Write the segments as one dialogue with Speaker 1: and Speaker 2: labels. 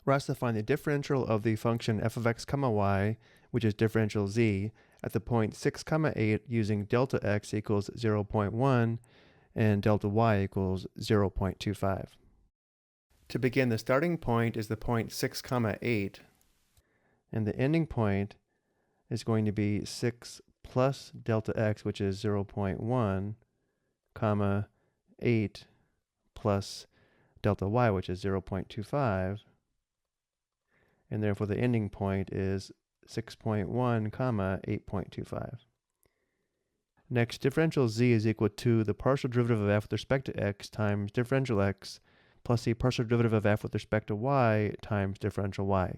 Speaker 1: We're asked to find the differential of the function f of x comma y, which is differential z, at the point 6 comma 8 using delta x equals 0.1 and delta y equals 0.25. To begin, the starting point is the point 6 comma 8, and the ending point is going to be 6 plus delta x, which is 0.1, comma 8 plus delta y, which is 0.25, and therefore the ending point is 6.1 comma 8.25. Next, differential z is equal to the partial derivative of f with respect to x times differential x plus the partial derivative of f with respect to y times differential y.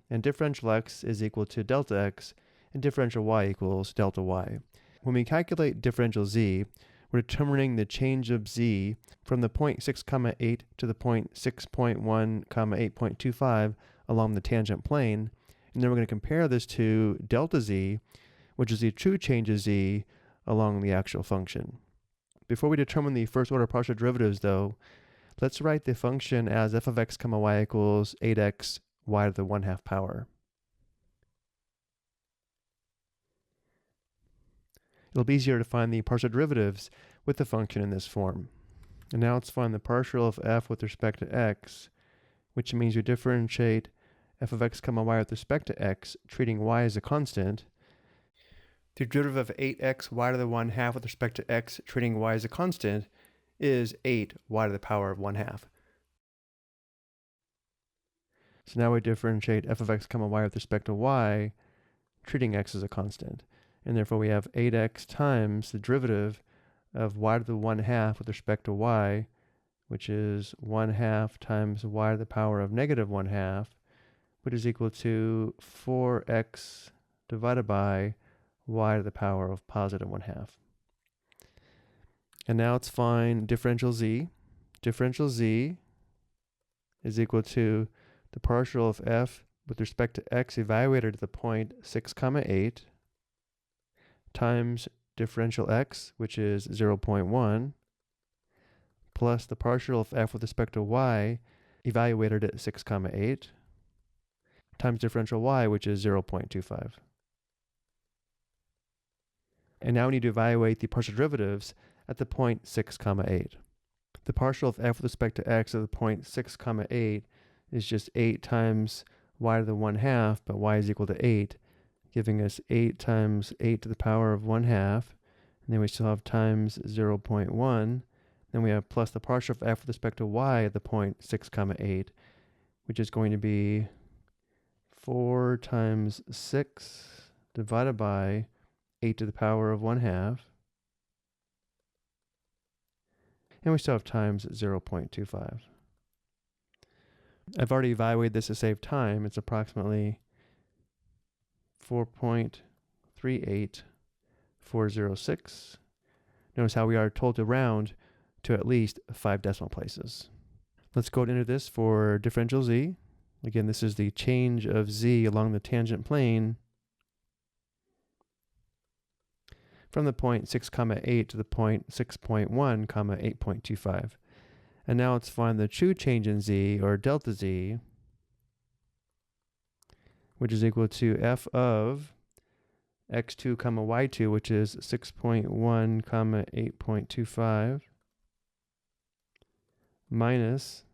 Speaker 1: And differential x is equal to delta x, and differential y equals delta y. When we calculate differential z, we're determining the change of z from the point 6 comma 8 to the point 6.1 comma 8.25 along the tangent plane, and then we're going to compare this to delta z, which is the true change of z along the actual function. Before we determine the first order partial derivatives though, let's write the function as f of x comma y equals 8x y to the 1/2 power. It'll be easier to find the partial derivatives with the function in this form. And now let's find the partial of f with respect to x, which means we differentiate f of x comma y with respect to x, treating y as a constant. The derivative of 8x y to the 1/2 with respect to x, treating y as a constant, is 8 y to the power of 1/2. So now we differentiate f of x comma y with respect to y, treating x as a constant. And therefore we have 8x times the derivative of y to the 1/2 with respect to y, which is 1/2 times y to the power of negative 1/2, which is equal to 4x divided by y to the power of positive 1/2. And now let's find differential z. Differential z is equal to the partial of f with respect to x evaluated at the point 6 comma 8 times differential x, which is 0.1, plus the partial of f with respect to y evaluated at 6 comma 8 times differential y, which is 0.25. And now we need to evaluate the partial derivatives at the point 6 comma 8. The partial of f with respect to x at the point 6 comma 8 is just 8 times y to the 1/2, but y is equal to 8, giving us 8 times 8 to the power of 1/2. And then we still have times 0.1. Then we have plus the partial of f with respect to y at the point 6 comma 8, which is going to be 4 times 6 divided by 8 to the power of 1/2. And we still have times 0.25. I've already evaluated this to save time. It's approximately 4.38406. Notice how we are told to round to at least 5 decimal places. Let's go into this for differential z. Again, this is the change of z along the tangent plane from the point 6 comma 8 to the point 6.1 comma 8.25. And now let's find the true change in z, or delta z, which is equal to f of x2 comma y2, which is 6.1 comma 8.25, minus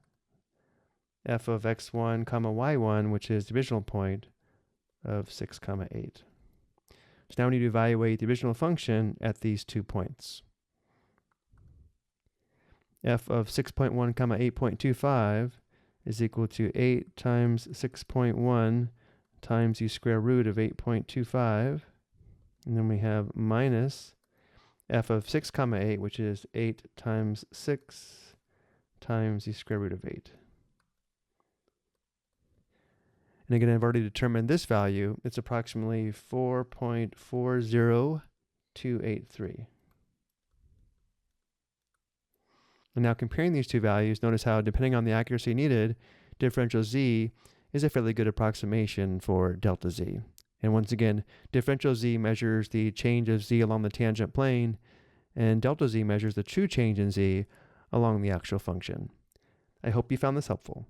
Speaker 1: f of x1 comma y1, which is the original point of 6 comma 8. So now we need to evaluate the original function at these 2 points. F of 6.1 comma 8.25 is equal to 8 times 6.1 times the square root of 8.25. And then we have minus f of 6 comma 8, which is 8 times 6 times the square root of 8. And again, I've already determined this value. It's approximately 4.40283. And now comparing these two values, notice how, depending on the accuracy needed, differential z is a fairly good approximation for delta z. And once again, differential z measures the change of z along the tangent plane, and delta z measures the true change in z along the actual function. I hope you found this helpful.